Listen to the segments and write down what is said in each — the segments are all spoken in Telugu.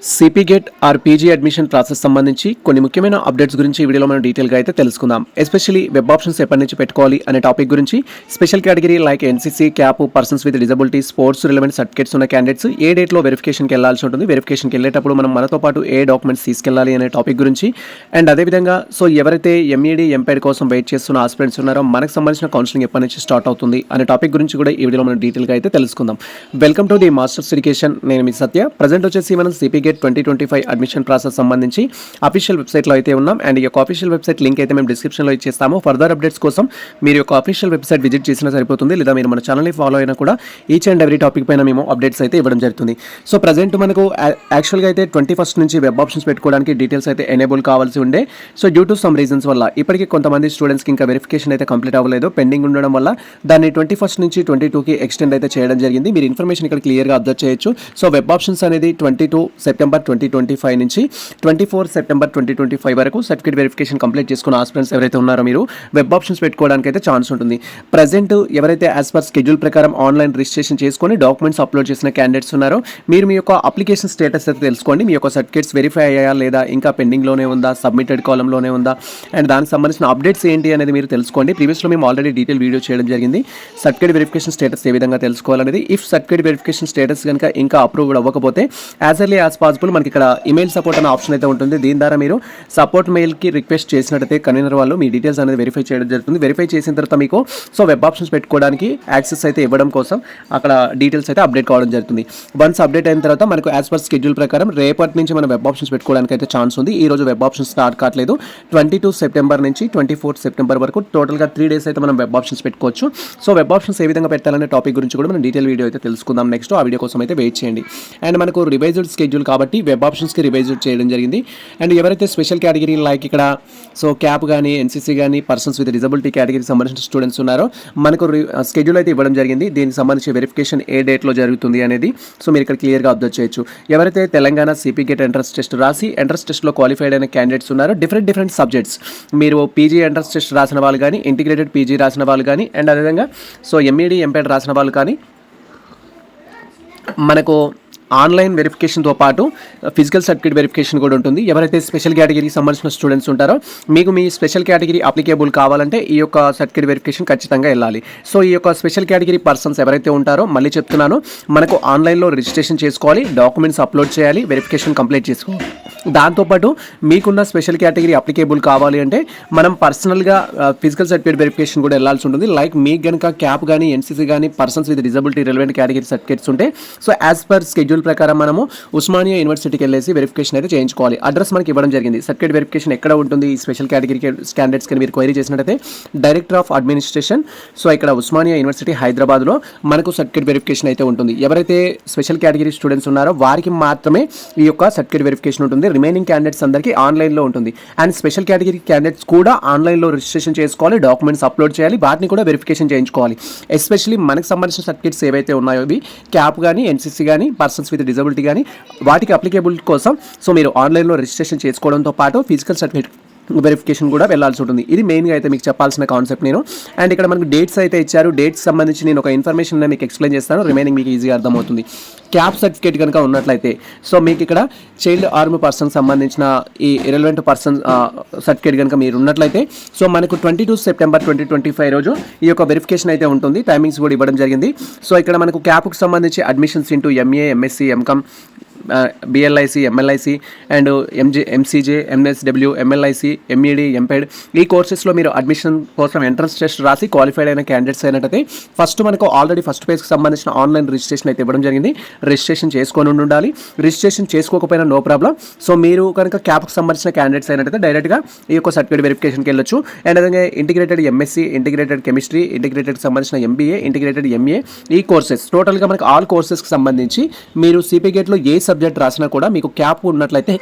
CP gate or PG admission process సంబంధించి కొన్ని ముఖ్యమైన అప్డేట్స్ గురించి ఈ వీడియోలో మనం డీటెయిల్గా అయితే తెలుసుకుందాం. ఎస్పెషల్లీ వెబ్ ఆప్షన్స్ ఎప్పటి నుంచి పెట్టుకోవాలి అనే టాపిక్ గురించి, special category like NCC, cap, persons with disability, sports relevant certificates ఉన్న క్యాండిడేట్స్ ఏ డేట్లో వెరిఫికేషన్కి వెళ్ళాల్సి ఉంటుంది, వెరిఫికేషన్కి వెళ్ళేటప్పుడు మనం మనతో పాటు ఏ డాక్యుమెంట్స్ తీసుకెళ్ళాలి అనే టాపిక్ గురించి, అండ్ అదేవిధంగా ఎవరైతే ఎంఈడి ఎంపైడ్ కోసం వెయిట్ చేస్తున్న ఆస్పిరెంట్స్ ఉన్నారో మనకు సంబంధించిన కౌన్సిలింగ్ ఎప్పటి నుంచి స్టార్ట్ అవుతుంది అనే టాపిక్ గురించి కూడా ఈ వీడియోలో మనం డీటెయిల్గా అయితే తెలుసుకుందాం. Welcome to the masters education. నేను మీ సత్య. ప్రజెంట్ వచ్చేసి మనం సిపి గేట్ 2025 అడ్మిషన్ ప్రాసెస్ సంబంధించి అఫీషియల్ వెబ్సైట్లో అయితే ఉన్నాం. అండ్ ఈ యొక్క అఫీషియల్ వెబ్సైట్ లింక్ అయితే మేము డిస్క్రిప్షన్లో ఇచ్చేస్తాము. ఫర్దర్ అప్డేట్స్ కోసం మీరు యొక్క అఫీషియల్ వెబ్సైట్ విజిట్ చేసినా సరిపోతుంది, లేదా మీరు మన ఛానల్ని ఫాలో అయినా కూడా ఈచ్ అండ్ ఎవ్రీ టాపిక్ పైన మేము అప్డేట్స్ అయితే ఇవ్వడం జరుగుతుంది. సో ప్రజెంట్ మనకు యాక్చువల్గా అయితే 21st నుంచి వెబ్ ఆప్షన్స్ పెట్టుకోవడానికి డీటెయిల్స్ అయితే ఎనేబుల్ కావాల్సి ఉండే. So due to some reasons వల్ల ఇప్పటికీ కొంతమంది స్టూడెంట్స్కి ఇంకా వెరిఫికేషన్ అయితే కంప్లీట్ అవ్వలేదు, పెండింగ్ ఉండడం వల్ల దాన్ని 21st నుంచి 22కి ఎక్స్టెండ్ అయితే చేయడం జరిగింది. మీరు ఇన్ఫర్మేషన్ ఇక్కడ క్లియర్గా అబ్జర్వ్ చేయొచ్చు. సో వెబ్ ఆప్షన్స్ అనేది 22 సెప్టెంబర్ 2025 నుంచి 24 సెప్టెంబర్ 2025 వరకు సర్టిఫికేట్ వెరిఫికేషన్ కంప్లీట్ చేసుకున్న ఆస్పిరెంట్స్ ఎవరైతే ఉన్నారో మీరు వెబ్ ఆప్షన్స్ పెట్టుకోవడానికి అయితే ఛాన్స్ ఉంటుంది. ప్రజెంట్ ఎవరైతే యాజ్ పర్ షెడ్యూల్ ప్రకారం ఆన్లైన్ రిజిస్ట్రేషన్ చేసుకొని డాక్యుమెంట్స్ అప్లోడ్ చేసిన క్యాండిడేట్స్ ఉన్నారో మీరు మీ యొక్క అప్లికేషన్ స్టేటస్ అయితే తెలుసుకోండి. మీ యొక్క సర్టిఫికేట్స్ వెరిఫై అయ్యాయా లేదా, ఇంకా పెండింగ్లోనే ఉందా, సబ్మిటెడ్ కాలంలోనే ఉందా, అండ్ దానికి సంబంధించిన అప్డేట్స్ ఏంటి అనేది మీరు తెలుసుకోండి. ప్రీవియస్లో మేము ఆల్రెడీ డీటెయిల్ వీడియో చేయడం జరిగింది. సర్టిఫికేట్ వెరిఫికేషన్ స్టేటస్ ఏ విధంగా తెలుసుకోవాలనేది. ఇఫ్ సర్టిఫికేట్ వెరిఫికేషన్ స్టేటస్ కనుక ఇంకా అప్రూవ్డ్ అవ్వకపోతే యాజ్ ఎర్లీ యాజ్ పాసిబుల్ మనకి ఇక్కడ ఈమెయిల్ సపోర్ట్ అనే ఆప్షన్ అయితే ఉంటుంది. దీని ద్వారా మీరు సపోర్ట్ మెయిల్కి రిక్వెస్ట్ చేసినట్టయితే కన్వీనర్ వాళ్ళు మీ డీటెయిల్స్ అనేది వెరిఫై చేయడం జరుగుతుంది. వెరిఫై చేసిన తర్వాత మీకు వెబ్ ఆప్షన్స్ పెట్టుకోవడానికి యాక్సెస్ అయితే ఇవ్వడం కోసం అక్కడ డీటెయిల్స్ అయితే అప్డేట్ కావడం జరుగుతుంది. వన్స్ అప్డేట్ అయిన తర్వాత మనకు యాజ్ పర్ షెడ్యూల్ ప్రకారం రేపటి నుంచి మనం వెబ్ ఆప్షన్స్ పెట్టుకోవడానికి అయితే ఛాన్స్ ఉంది. ఈ రోజు వెబ్ ఆప్షన్స్ స్టార్ట్ కావట్లేదు. 22 సెప్టెంబర్ నుంచి 24 సెప్టెంబర్ వరకు టోటల్గా 3 days అయితే మనం వెబ్ ఆప్షన్స్ పెట్టుకోవచ్చు. సో వెబ్ ఆప్షన్స్ ఏ విధంగా పెట్టాలనే టాపిక్ గురించి కూడా మనం డీటెయిల్ వీడియో అయితే తెలుసుకుందాం. నెక్స్ట్ ఆ వీడియో కోసం అయితే వెయిట్ చేయండి. అండ్ మనకు రివైజ్డ్ షెడ్యూల్ కాబట్టి వెబ్ ఆప్షన్స్కి రివైజ్ చేయడం జరిగింది. అండ్ ఎవరైతే స్పెషల్ కేటగిరీ లైక్ ఇక్కడ క్యాప్ కానీ, ఎన్సీసీ కానీ, పర్సన్స్ విత్ డిజబిలిటీ కేటగిరీకి సంబంధించిన స్టూడెంట్స్ ఉన్నారో మనకు షెడ్యూల్ అయితే ఇవ్వడం జరిగింది. దీనికి సంబంధించి వెరిఫికేషన్ ఏ డేట్లో జరుగుతుంది అనేది మీరు ఇక్కడ క్లియర్గా అబ్జర్వ్ చేయొచ్చు. ఎవరైతే Telangana CP gate entrance test రాసి ఎంట్రన్స్ టెస్ట్లో క్వాలిఫైడ్ అయిన క్యాండిడేట్స్ ఉన్నారో డిఫరెంట్ సబ్జెక్ట్స్, మీరు పీజీ ఎంట్రన్స్ టెస్ట్ రాసిన వాళ్ళు కానీ, ఇంటిగ్రేటెడ్ పీజీ రాసిన వాళ్ళు కానీ, అండ్ అదేవిధంగా ఎంఈడి ఎంపైడ్ రాసిన వాళ్ళు కానీ మనకు ఆన్లైన్ వెరిఫికేషన్తో పాటు ఫిజికల్ సర్టిఫికేట్ వెరిఫికేషన్ కూడా ఉంటుంది. ఎవరైతే స్పెషల్ కేటగిరీకి సంబంధించిన స్టూడెంట్స్ ఉంటారో మీకు మీ స్పెషల్ కేటగిరీ అప్లికేబుల్ కావాలంటే ఈ యొక్క సర్టిఫికేట్ వెరిఫికేషన్ ఖచ్చితంగా వెళ్ళాలి. సో ఈ యొక్క స్పెషల్ కేటగిరీ పర్సన్స్ ఎవరైతే ఉంటారో మళ్ళీ చెప్తున్నాను, మనకు ఆన్లైన్లో రిజిస్ట్రేషన్ చేసుకోవాలి, డాక్యుమెంట్స్ అప్లోడ్ చేయాలి, వెరిఫికేషన్ కంప్లీట్ చేసుకోవాలి. దాంతోపాటు మీకున్న స్పెషల్ కేటగిరీ అప్లికేబుల్ కావాలి అంటే మనం పర్సనల్గా ఫిజికల్ సర్టిఫికేట్ వెరిఫికేషన్ కూడా వెళ్ళాల్సి ఉంటుంది. లైక్ మీకు కనుక క్యాప్ కానీ, ఎన్సీసీ కానీ, persons with disability relevant category certificates ఉంటే యాజ్ పర్ షెడ్యూల్ ప్రకారం మనము ఉస్మానియా యూనివర్సిటీకి వెళ్ళేసి వెరిఫికేషన్ అయితే చేయించుకోవాలి. అడ్రస్ మనకి ఇవ్వడం జరిగింది. సర్టిఫికేట్ వెరిఫికేషన్ ఎక్కడ ఉంటుంది ఈ స్పెషల్ కేటగిరీ క్యాండిడేట్స్ కి మీరు క్వైరీ చేసినట్టయితే డైరెక్టర్ ఆఫ్ అడ్మినిస్ట్రేషన్ ఇక్కడ ఉస్మానియా యూనివర్సిటీ హైదరాబాద్లో మనకు సర్టిఫికేట్ వెరిఫికేషన్ అయితే ఉంటుంది. ఎవరైతే స్పెషల్ కేటగిరీ స్టూడెంట్స్ ఉన్నారో వారికి మాత్రమే ఈ యొక్క సర్టిఫికేట్ వెరిఫికేషన్ ఉంటుంది. రిమైనింగ్ క్యాండిడేట్స్ అందరికీ ఆన్లైన్లో ఉంటుంది. అండ్ స్పెషల్ కేటగిరీ క్యాండిడేట్స్ కూడా ఆన్లైన్లో రిజిస్ట్రేషన్ చేసుకోవాలి, డాక్యుమెంట్స్ అప్లోడ్ చేయాలి, వాటిని కూడా వెరిఫికేషన్ చేయించుకోవాలి. ఎస్పెషల్లీ మనకు సంబంధించిన సర్టిఫికేట్స్ ఏవైతే ఉన్నాయో ఇవి క్యాప్ కానీ, ఎన్సీసీ కానీ, పర్సన్స్ విత్ డిజబిలిటీ కానీ వాటికి అప్లికేబుల్ కోసం మీరు ఆన్లైన్లో రిజిస్ట్రేషన్ చేసుకోవడంతో పాటు ఫిజికల్ సర్టిఫికేట్ వెరిఫికేషన్ కూడా వెళ్ళాల్సి ఉంటుంది. ఇది మెయిన్గా అయితే మీకు చెప్పాల్సిన కాన్సెప్ట్ నేను. అండ్ ఇక్కడ మనకు డేట్స్ అయితే ఇచ్చారు. డేట్స్ సంబంధించి నేను ఒక ఇన్ఫర్మేషన్ మీకు ఎక్స్ప్లెయిన్ చేస్తాను, రిమైనింగ్ మీకు ఈజీగా అర్థమవుతుంది. క్యాప్ సర్టిఫికేట్ కనుక ఉన్నట్లయితే మీకు ఇక్కడ చైల్డ్ ఆర్మ్ పర్సన్ సంబంధించిన ఈ ఇరెలవెంట్ పర్సన్ సర్టిఫికేట్ కనుక మీరు ఉన్నట్లయితే మనకు 22 సెప్టెంబర్ 2025 రోజు ఈ యొక్క వెరిఫికేషన్ అయితే ఉంటుంది. టైమింగ్స్ కూడా ఇవ్వడం జరిగింది. ఇక్కడ మనకు క్యాప్కి సంబంధించి admissions into MA, MSc, MCom, BLIC, MLIC and MCJ, MSW, MLIC, MEd, MPEd ఈ కోర్సెస్లో మీరు అడ్మిషన్ కోసం ఎంట్రన్స్ టెస్ట్ రాసి క్వాలిఫైడ్ అయిన క్యాండిడేట్స్ అయినట్టయితే ఫస్ట్ మనకు ఆల్రెడీ ఫస్ట్ పేజ్కి సంబంధించిన ఆన్లైన్ రిజిస్ట్రేషన్ అయితే ఇవ్వడం జరిగింది. రిజిస్ట్రేషన్ చేసుకొని ఉండాలి. రిజిస్ట్రేషన్ చేసుకోకపోయినా నో ప్రాబ్లం. మీరు కనుక క్యాప్కి సంబంధించిన క్యాండిడేట్స్ అయినట్టయితే డైరెక్ట్గా ఈ యొక్క సర్టిఫికేట్ వెరిఫికేషన్కి వెళ్ళొచ్చు. అండ్ అదే ఇంటిగ్రేటెడ్ ఎంఎస్సి, ఇంటిగ్రేటెడ్ కెమిస్ట్రీ, ఇంటిగ్రేటెడ్కి సంబంధించిన ఎంబీఏ, ఇంటిగ్రేటెడ్ ఎంఏ ఈ కోర్సెస్ టోటల్గా మనకు ఆల్ కోర్సెస్కి సంబంధించి మీరు సిపి గేట్లో ఏ సబ్జెక్ట్ రాసినా కూడా మీకు క్యాప్ ఉన్నట్లయితే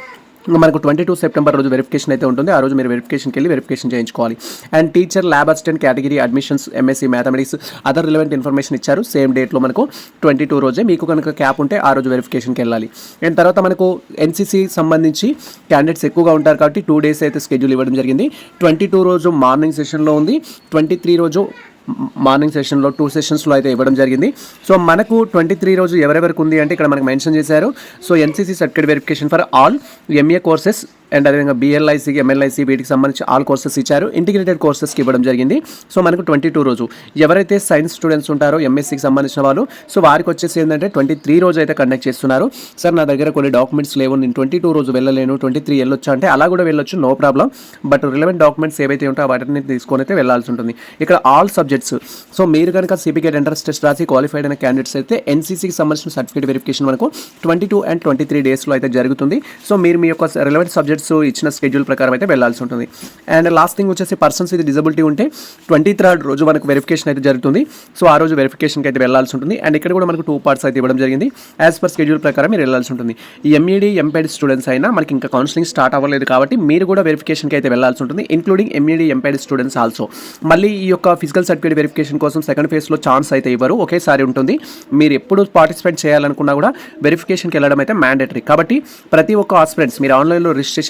మనకు 22 సెప్టెంబర్ రోజు వెరిఫికేషన్ అయితే ఉంటుంది. ఆ రోజు మీరు వెరిఫికేషన్కి వెళ్ళి వెరిఫికేషన్ చేయించుకోవాలి. And teacher, lab assistant category admissions, MSc mathematics, other relevant information ఇచ్చారు. సేమ్ డేట్లో మనకు 22 రోజే మీకు కనుక క్యాప్ ఉంటే ఆ రోజు వెరిఫికేషన్కి వెళ్ళాలి. అండ్ తర్వాత మనకు ఎన్సీసీ సంబంధించి క్యాండిడేట్స్ ఎక్కువగా ఉంటారు కాబట్టి 2 days అయితే షెడ్యూల్ ఇవ్వడం జరిగింది. 22 రోజు మార్నింగ్ సెషన్లో ఉంది, 23 రోజు మార్నింగ్ సెషన్లో 2 సెషన్స్లో అయితే ఇవ్వడం జరిగింది. సో మనకు 23 రోజు ఎవరెవరికి ఉంది అంటే ఇక్కడ మనకు మెన్షన్ చేశారు. So NCC certificate verification for all MA courses and అదేవిధంగా బీఎల్ఐసీకి ఎంఎల్ఐసి వీటికి సంబంధించి ఆల్ కోర్సెస్ ఇచ్చారు. ఇంటిగ్రేటెడ్ కోర్సెస్కి ఇవ్వడం జరిగింది. సో మనకు 22 రోజు ఎవరైతే సైన్స్ స్టూడెంట్స్ ఉంటారో ఎంఎస్సికి సంబంధించిన వాళ్ళు, సో వారికి వచ్చేసి ఏంటంటే 23 రోజు అయితే కండక్ట్ చేస్తున్నారు. సార్ నా దగ్గర కొన్ని డాక్యుమెంట్స్ లేవు, నేను 22 రోజు వెళ్ళలేను, 23 వెళ్ళొచ్చా అంటే అలా కూడా వెళ్ళొచ్చు, no problem. But relevant documents ఏవైతే ఉంటాయో వాటిని తీసుకొని అయితే వెళ్ళాల్సి ఉంటుంది. ఇక్కడ ఆల్ సబ్జెక్ట్స్, సో మీరు కనుక సిపికేట్ ఎంట్రన్స్ టెస్ట్ రాసి క్వాలిఫైడ్ అయిన క్యాండిడేట్స్ అయితే ఎన్సీసీకి సంబంధించిన సర్టిఫికేట్ వెరిఫికేషన్ మనకు 22 and 23 డేస్లో అయితే జరుగుతుంది. సో మీరు మీ యొక్క రిలవెంట్ సబ్జెక్ట్స్ ఇచ్చిన స్కెడ్యూల్ ప్రకారం అయితే వెళ్ళాల్సి ఉంటుంది. అండ్ లాస్ట్ థింగ్ వచ్చేసి పర్సన్స్ విత్ డిజబిలిటీ ఉంటే 23rd రోజు మనకు వెరిఫికేషన్ అయితే జరుగుతుంది. సో ఆ రోజు వెరిఫికేషన్కి అయితే వెళ్ళాల్సి ఉంటుంది. అండ్ ఇక్కడ కూడా మనకు 2 parts అయితే ఇవ్వడం జరిగింది. యాజ్ పర్ స్కెడ్యూల్ ప్రకారం మీరు వెళ్ళాల్సి ఉంటుంది. ఈ ఎంఈడి ఎంపైడ్ స్టూడెంట్స్ అయినా మనకి ఇంకా కౌన్సిలింగ్ స్టార్ట్ అవ్వలేదు కాబట్టి మీరు కూడా వెరిఫికేషన్కి అయితే వెళ్ళాల్సి ఉంటుంది, ఇంక్లూడింగ్ ఎంఈడి ఎంపైడ్ స్టూడెంట్స్ ఆల్సో. మళ్ళీ ఈ యొక్క ఫిజికల్ సర్టిఫికేట్ వెరిఫికేషన్ కోసం సెకండ్ ఫేజ్లో ఛాన్స్ అయితే ఇవ్వరు, ఒకేసారి ఉంటుంది. మీరు ఎప్పుడు పార్టిసిపేట్ చేయాలనుకున్నా కూడా వెరిఫికేషన్కి వెళ్ళడం అయితే మ్యాండేటరీ. కాబట్టి ప్రతి ఒక్క ఆస్పిరెంట్స్ మీరు ఆన్లైన్లో రిజిస్ట్రేషన్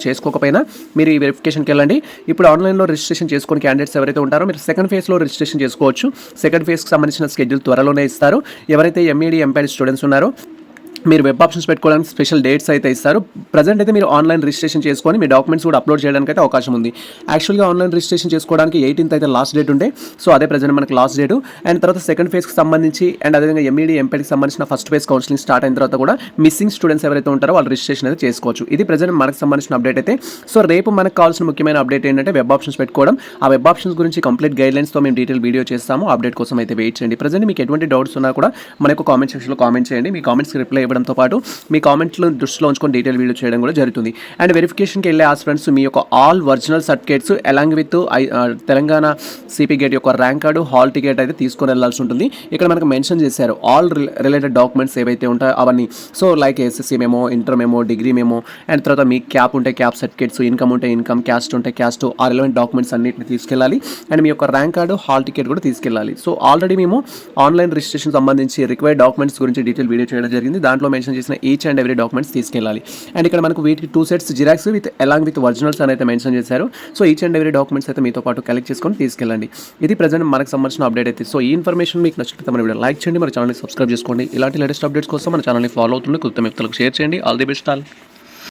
చేసుకోకపోయినా మీరు ఈ వెరిఫికేషన్కి వెళ్ళండి. ఇప్పుడు ఆన్లైన్లో రిజిస్ట్రేషన్ చేసుకుని క్యాండిడేట్స్ ఎవరైతే ఉంటారో మీరు సెకండ్ ఫేజ్లో రిజిస్ట్రేషన్ చేసుకోవచ్చు. సెకండ్ ఫేజ్కి సంబంధించిన స్కెడ్యూల్ త్వరలోనే ఇస్తారు. ఎవరైతే ఎంఈడి ఎంపైడ్ స్టూడెంట్స్ ఉన్నారో మీరు వెబ్ ఆప్షన్స్ పెట్టుకోవడానికి స్పెషల్ డేట్స్ అయితే ఇస్తారు. ప్రజెంట్ అయితే మీరు ఆన్లైన్ రిజిస్ట్రేషన్ చేసుకొని మీ డాక్యుమెంట్స్ కూడా అప్లోడ్ చేయడానికి అయితే అవకాశం ఉంది. యాక్చువల్గా ఆన్లైన్ రిజిస్ట్రేషన్ చేసుకోవడానికి 18th అయితే లాస్ట్ డేట్ ఉంటే, సో అదే ప్రజెంట్ మనకు లాస్ట్ డేట్. అండ్ తర్వాత సెకండ్ ఫేజ్కి సంబంధించి అండ్ అదేవిధంగా ఎంఈడి ఎంపైడ్కి సంబంధించిన ఫస్ట్ ఫేజ్ కౌన్సిలింగ్ స్టార్ట్ అయిన తర్వాత కూడా మిస్సింగ్ స్టూడెంట్స్ ఎవరైతే ఉంటారో వాళ్ళు రిజిస్ట్రేషన్ అయితే చేసుకోవచ్చు. ఇది ప్రజెంట్ మనకు సంబంధించిన అప్డేట్ అయితే. సో రేపు మనకు కావాల్సిన ముఖ్యమైన అప్డేట్ ఏంటంటే వెబ్ ఆప్షన్స్ పెట్టుకోవడం. ఆ వెబ్ ఆప్షన్స్ గురించి కంప్లీట్ గైడ్లైన్స్తో మేము డీటెయిల్ వీడియో చేస్తాము. అప్డేట్ కోసం అయితే వెయిట్ చేయండి. ప్రజెంట్ మీకు ఎటువంటి డౌట్స్ ఉన్నా కూడా మనకు కామెంట్ సెక్షన్లో కామెంట్ చేయండి. మీ కామెంట్స్కి రిప్లై ఇవ్వడంతో పాటు మీ కామెంట్లు దృష్టిలో ఉంచుకొని డీటెయిల్ వీడియో చేయడం కూడా జరుగుతుంది. అండ్ వెరిఫికేషన్కి వెళ్ళే ఆస్పిరెంట్స్ మీ యొక్క all original certificates along with Telangana CP gate యొక్క ర్యాంక్ కార్డు, హాల్ టికెట్ అయితే తీసుకొని వెళ్ళాల్సి ఉంటుంది. ఇక్కడ మనకు మెన్షన్ చేశారు ఆల్ రిలేటెడ్ డాక్యుమెంట్స్ ఏవైతే ఉంటాయో అవన్నీ. So like SSC memo, inter memo, degree memo, and తర్వాత మీ క్యాప్ ఉంటే క్యాప్ సర్టిఫికేట్స్, ఇన్కమ్ ఉంటే ఇన్కమ్, క్యాస్ట్ ఉంటే క్యాస్ట్, ఆ రిలవెంట్ డాక్యుమెంట్స్ అన్నింటిని తీసుకెళ్ళాలి. అండ్ మీ యొక్క ర్యాంక్ కార్డు, హాల్ టికెట్ కూడా తీసుకెళ్ళాలి. సో ఆల్రెడీ మేము ఆన్లైన్ రిజిస్ట్రేషన్ సంబంధించి రిక్వైర్డ్ డాక్యుమెంట్స్ గురించి డీటెయిల్ వీడియో చేయడం జరిగింది. దాంట్లో మెన్షన్ చేసిన ఈచ్ అండ్ ఎవ్రీ డాక్యుమెంట్స్ తీసుకెళ్ళాలి. అండ్ ఇక్కడ మనకు వీటికి 2 sets xerox with along with originals అని అయితే మెన్షన్ చేశారు. So each and every documents అయితే మీతో పాటు కలెక్ట్ చేసుకొని తీసుకెళ్ళండి. ఇది ప్రజెంట్ మనకు సంబంధించిన అప్డేట్ అయితే. సో ఈ ఇన్ఫర్మేషన్ మీకు నచ్చితే మన వీడియో లైక్ చేయండి, మన ఛానల్ని సబ్స్క్రైబ్ చేసుకోండి. ఇలాంటి లేటెస్ట్ అప్డేట్స్ కోసం మన ఛానల్ని ఫాలో అవుతుంది, కొత్త మిత్రులకు షేర్ చేయండి. All the best all.